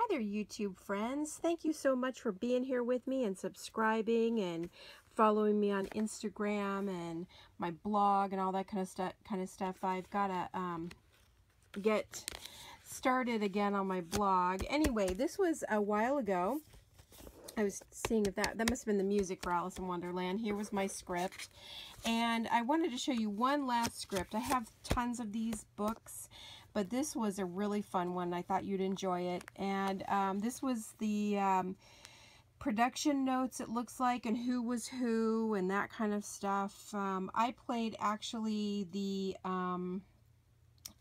there, YouTube friends. Thank you so much for being here with me and subscribing and following me on Instagram and my blog and all that kind of stuff. I've got to get started again on my blog. Anyway, this was a while ago. I was seeing if that must have been the music for Alice in Wonderland. Here was my script. And I wanted to show you one last script. I have tons of these books, but this was a really fun one. I thought you'd enjoy it. And this was the production notes, it looks like, and who was who and that kind of stuff. I played actually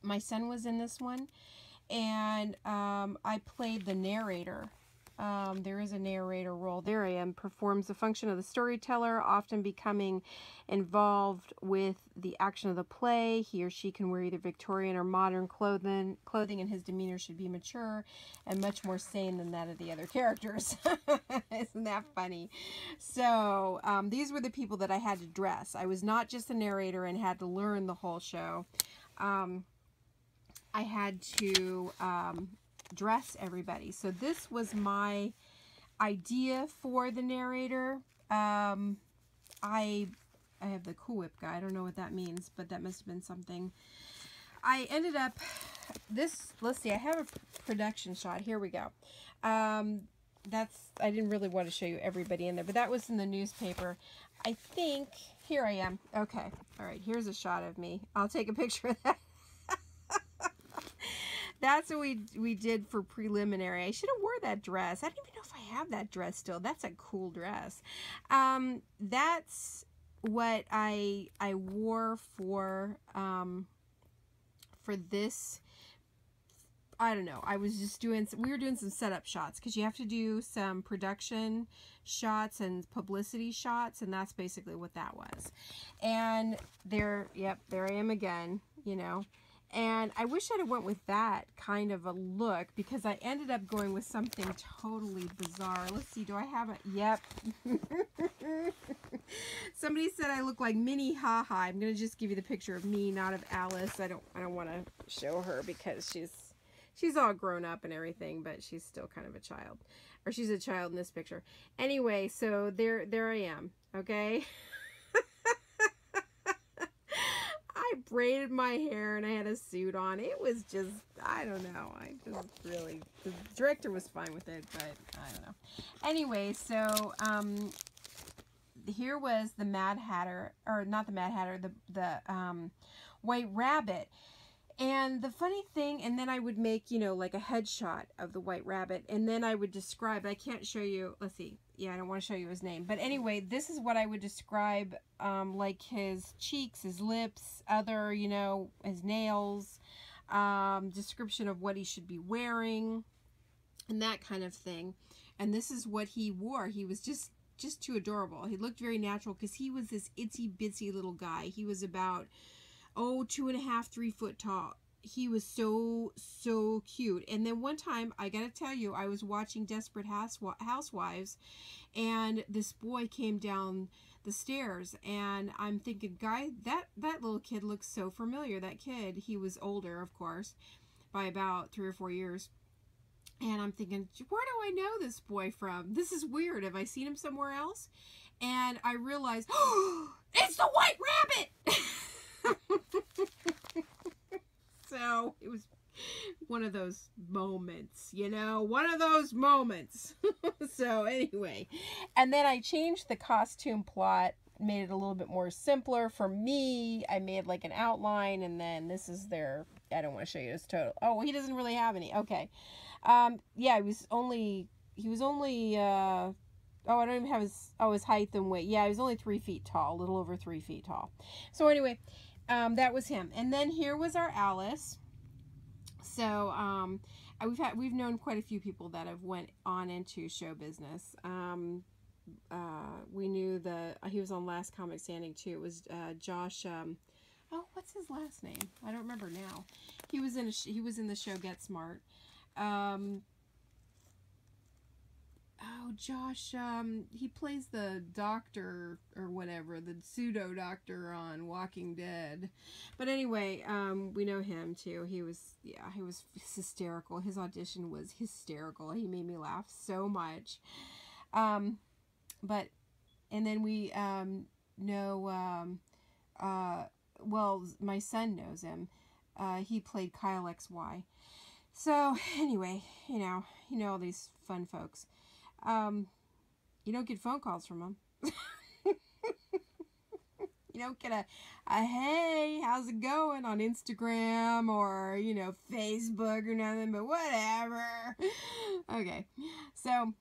my son was in this one, and I played the narrator. There is a narrator role. There I am, performs the function of the storyteller, often becoming involved with the action of the play. He or she can wear either Victorian or modern clothing, and his demeanor should be mature and much more sane than that of the other characters. Isn't that funny? So these were the people that I had to dress. I was not just a narrator and had to learn the whole show. I had to dress everybody. So this was my idea for the narrator. I have the Cool Whip guy. I don't know what that means, but that must have been something. I ended up let's see, I have a production shot. Here we go. I didn't really want to show you everybody in there, but that was in the newspaper. I think, here I am. Okay. All right. Here's a shot of me. I'll take a picture of that. That's what we did for preliminary. I should have wore that dress. I don't even know if I have that dress still. That's a cool dress. That's what I wore for this. I don't know. I was just we were doing some setup shots because you have to do some production shots and publicity shots, and that's basically what that was. And there I am again, you know. And I wish I'd have went with that kind of a look, because I ended up going with something totally bizarre. Let's see, do I have it? Yep. Somebody said I look like Minnie Haha. I'm gonna just give you the picture of me, not of Alice. I don't want to show her because she's all grown up and everything, but she's still kind of a child, or she's a child in this picture. Anyway, so there I am. Okay. I braided my hair and I had a suit on. It was just, I don't know. The director was fine with it, but I don't know. Anyway, so here was the Mad Hatter, or not the Mad Hatter, the White Rabbit. And the funny thing, and then I would make, you know, like a headshot of the White Rabbit, and then I would describe, I can't show you, let's see, yeah, I don't want to show you his name, but anyway, this is what I would describe, like his cheeks, his lips, other, you know, his nails, description of what he should be wearing, and that kind of thing. And this is what he wore. He was just too adorable. He looked very natural because he was this itsy bitsy little guy. He was about 2.5, 3 foot tall. He was so cute. And then one time, I gotta tell you, I was watching Desperate Housewives, and this boy came down the stairs, and I'm thinking, guy, that little kid looks so familiar. That kid, he was older, of course, by about 3 or 4 years. And I'm thinking, where do I know this boy from? This is weird. Have I seen him somewhere else? And I realized, oh, it's the White Rabbit! So it was one of those moments, you know, one of those moments. So anyway, and then I changed the costume plot, made it a little bit more simpler for me. I made like an outline, and then this is their, I don't want to show you his total. Oh, he doesn't really have any. Okay. Yeah, he was only oh, I don't even have his height and weight. Yeah, he was only 3 feet tall, a little over 3 feet tall. So anyway, that was him. And then here was our Alice. So we've known quite a few people that have went on into show business. We knew he was on Last Comic Standing too. It was Josh. Oh, what's his last name? I don't remember now. He was in the show Get Smart. oh, Josh, he plays the doctor or whatever, the pseudo doctor on Walking Dead. But anyway, we know him too. He was hysterical. His audition was hysterical. He made me laugh so much. But, and then we, know, well, my son knows him. He played Kyle XY. So anyway, you know all these fun folks. You don't get phone calls from them. You don't get a hey, how's it going on Instagram or, Facebook or nothing, but whatever. Okay. So,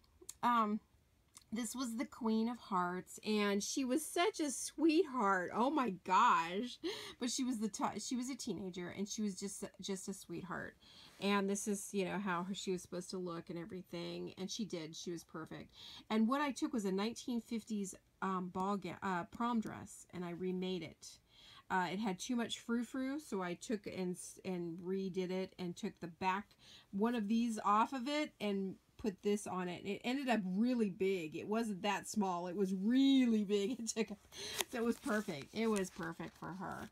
this was the Queen of Hearts, and she was such a sweetheart. Oh my gosh. But she was a teenager, and she was just a sweetheart. And this is, how she was supposed to look and everything. And she did. She was perfect. And what I took was a 1950s prom dress, and I remade it. It had too much frou-frou, so I took and redid it and took the back one of these off of it and put this on it. It ended up really big. It wasn't that small. It was really big. So it was perfect. It was perfect for her.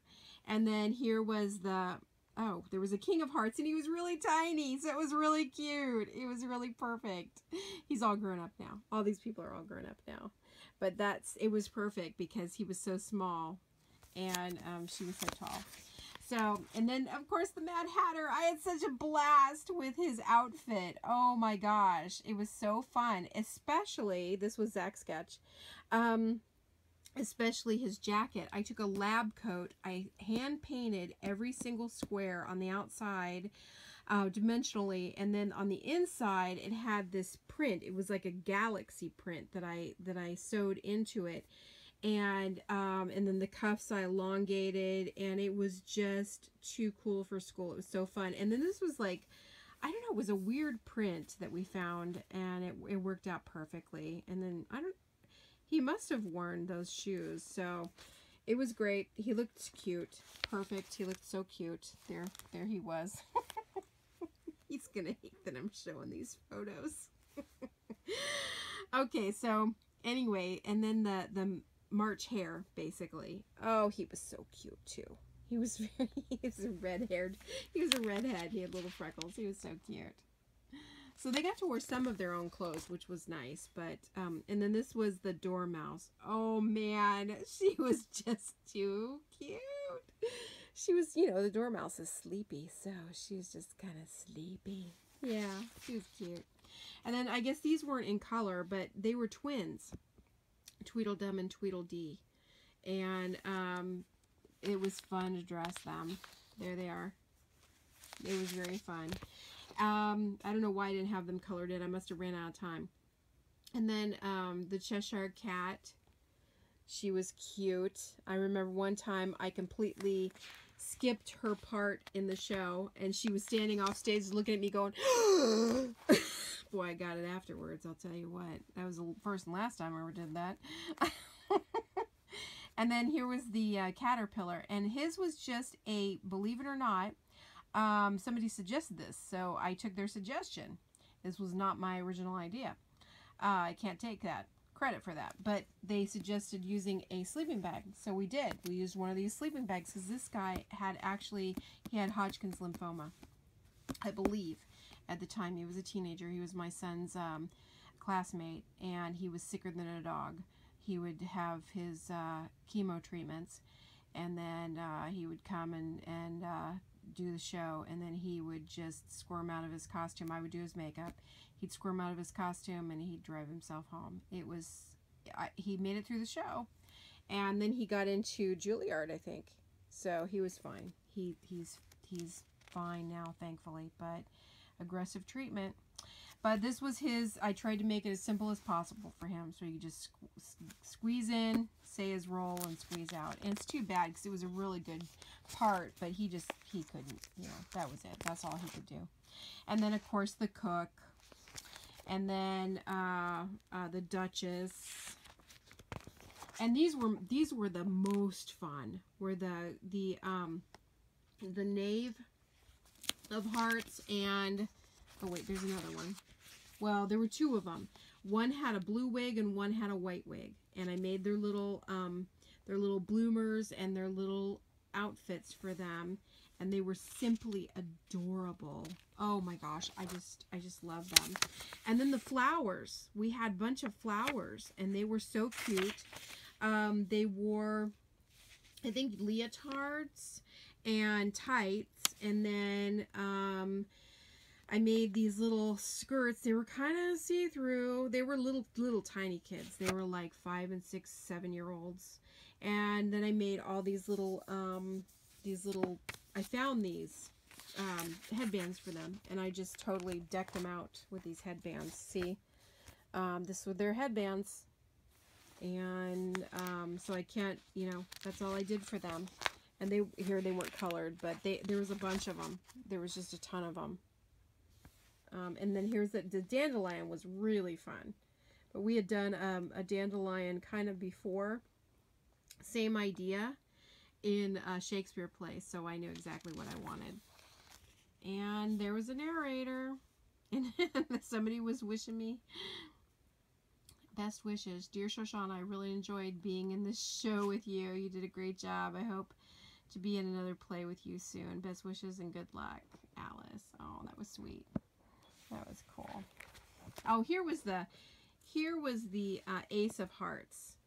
And then here was there was a King of Hearts, and he was really tiny, so it was really cute. It was really perfect. He's all grown up now. All these people are all grown up now. But it was perfect because he was so small, and she was so tall. So, and then, of course, the Mad Hatter. I had such a blast with his outfit. Oh, my gosh. It was so fun. Especially, this was Zach's sketch, especially his jacket. I took a lab coat. I hand-painted every single square on the outside dimensionally. And then on the inside, it had this print. It was like a galaxy print that I sewed into it. And then the cuffs I elongated, and it was just too cool for school. It was so fun. And then this was like, I don't know, it was a weird print that we found, and it worked out perfectly. And then he must have worn those shoes, so it was great. He looked cute, perfect. He looked so cute. There he was. He's gonna hate that I'm showing these photos. Okay, so anyway, and then the March hair, basically. Oh, he was so cute too. He was a redhead. He had little freckles. He was so cute. So they got to wear some of their own clothes, which was nice. But and then this was the Dormouse. Oh man, she was just too cute. She was, the Dormouse is sleepy, so she was just kind of sleepy. Yeah, she was cute. And then I guess these weren't in color, but they were twins. Tweedledum and Tweedledee, and it was fun to dress them. There they are. It was very fun. I don't know why I didn't have them colored in. I must have ran out of time. And then the Cheshire Cat, she was cute. I remember one time I completely skipped her part in the show, and she was standing off stage looking at me going, boy, I got it afterwards, I'll tell you what. That was the first and last time I ever did that. And then here was the Caterpillar, and his was just believe it or not, somebody suggested this, so I took their suggestion. This was not my original idea. I can't take that credit for that, but they suggested using a sleeping bag, so we did. We used one of these sleeping bags because this guy had Hodgkin's lymphoma, I believe. At the time, he was a teenager. He was my son's classmate, and he was sicker than a dog. He would have his chemo treatments, and then he would come and do the show, and then he would just squirm out of his costume. I would do his makeup. He'd squirm out of his costume, and he'd drive himself home. He made it through the show, and then he got into Juilliard, I think. So he was fine. He's fine now, thankfully, but aggressive treatment. But this was I tried to make it as simple as possible for him, so you just squeeze in, say his role, and squeeze out. And it's too bad because it was a really good part, but he couldn't, that was it. That's all he could do. And then, of course, the cook, and then the Duchess. And these were the most fun. Were the Knave of Hearts and, oh wait, there's another one. Well, there were two of them. One had a blue wig and one had a white wig. And I made their little bloomers and their little outfits for them. And they were simply adorable. Oh my gosh, I just love them. And then the flowers. We had a bunch of flowers and they were so cute. They wore, I think, leotards and tights. And then I made these little skirts. They were kind of see-through. They were little tiny kids. They were like 5 and 6, 7-year-olds. And then I made all these little, I found these headbands for them, and I just totally decked them out with these headbands. See, this were their headbands, and so I can't, you know, that's all I did for them. And they weren't colored, but there was a bunch of them. There was just a ton of them. And then here's the dandelion was really fun, but we had done a dandelion kind of before, same idea, in a Shakespeare play, so I knew exactly what I wanted. And there was a narrator, and somebody was wishing me best wishes. Dear Shoshana, I really enjoyed being in this show with you. You did a great job. I hope to be in another play with you soon. Best wishes and good luck, Alice. Oh, that was sweet. That was cool. Oh, here was the Ace of Hearts.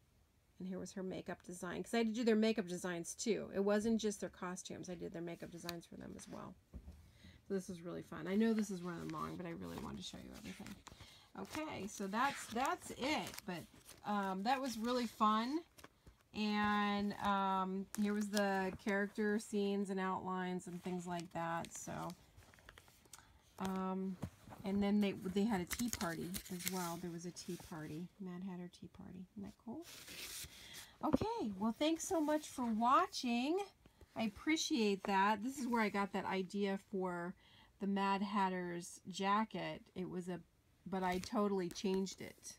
And here was her makeup design, because I had to do their makeup designs too. It wasn't just their costumes. I did their makeup designs for them as well. So this was really fun. I know this is running long, but I really wanted to show you everything. Okay, so that's it. But that was really fun. And here was the character scenes and outlines and things like that. So, and then they had a tea party as well. There was a tea party, Mad Hatter tea party. Isn't that cool? Okay, well, thanks so much for watching. I appreciate that. This is where I got that idea for the Mad Hatter's jacket. It was but I totally changed it.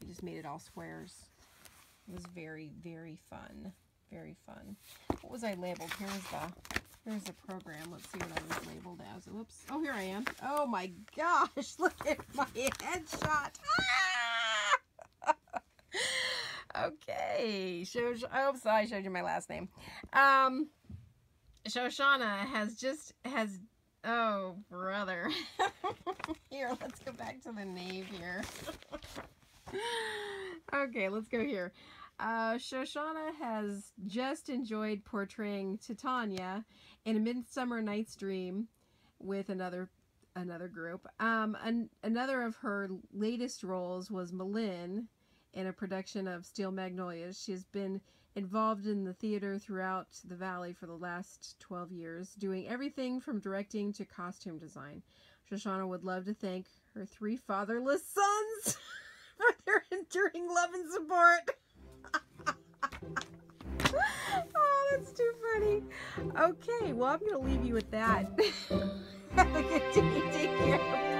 I just made it all squares. It was very, very fun. Very fun. What was I labeled? Here's the program. Let's see what I was labeled as. Whoops. Oh, here I am. Oh my gosh. Look at my headshot. Ah! Okay. Oops, I showed you my last name. Shoshana has, oh, brother. Here, let's go back to the name here. Okay, let's go here. Shoshana has just enjoyed portraying Titania in A Midsummer Night's Dream with another group. Another of her latest roles was Malin in a production of Steel Magnolias. She has been involved in the theater throughout the Valley for the last 12 years, doing everything from directing to costume design. Shoshana would love to thank her 3 fatherless sons for their enduring love and support. Oh, that's too funny. Okay, well, I'm going to leave you with that. Have a good day. Take care. Bye.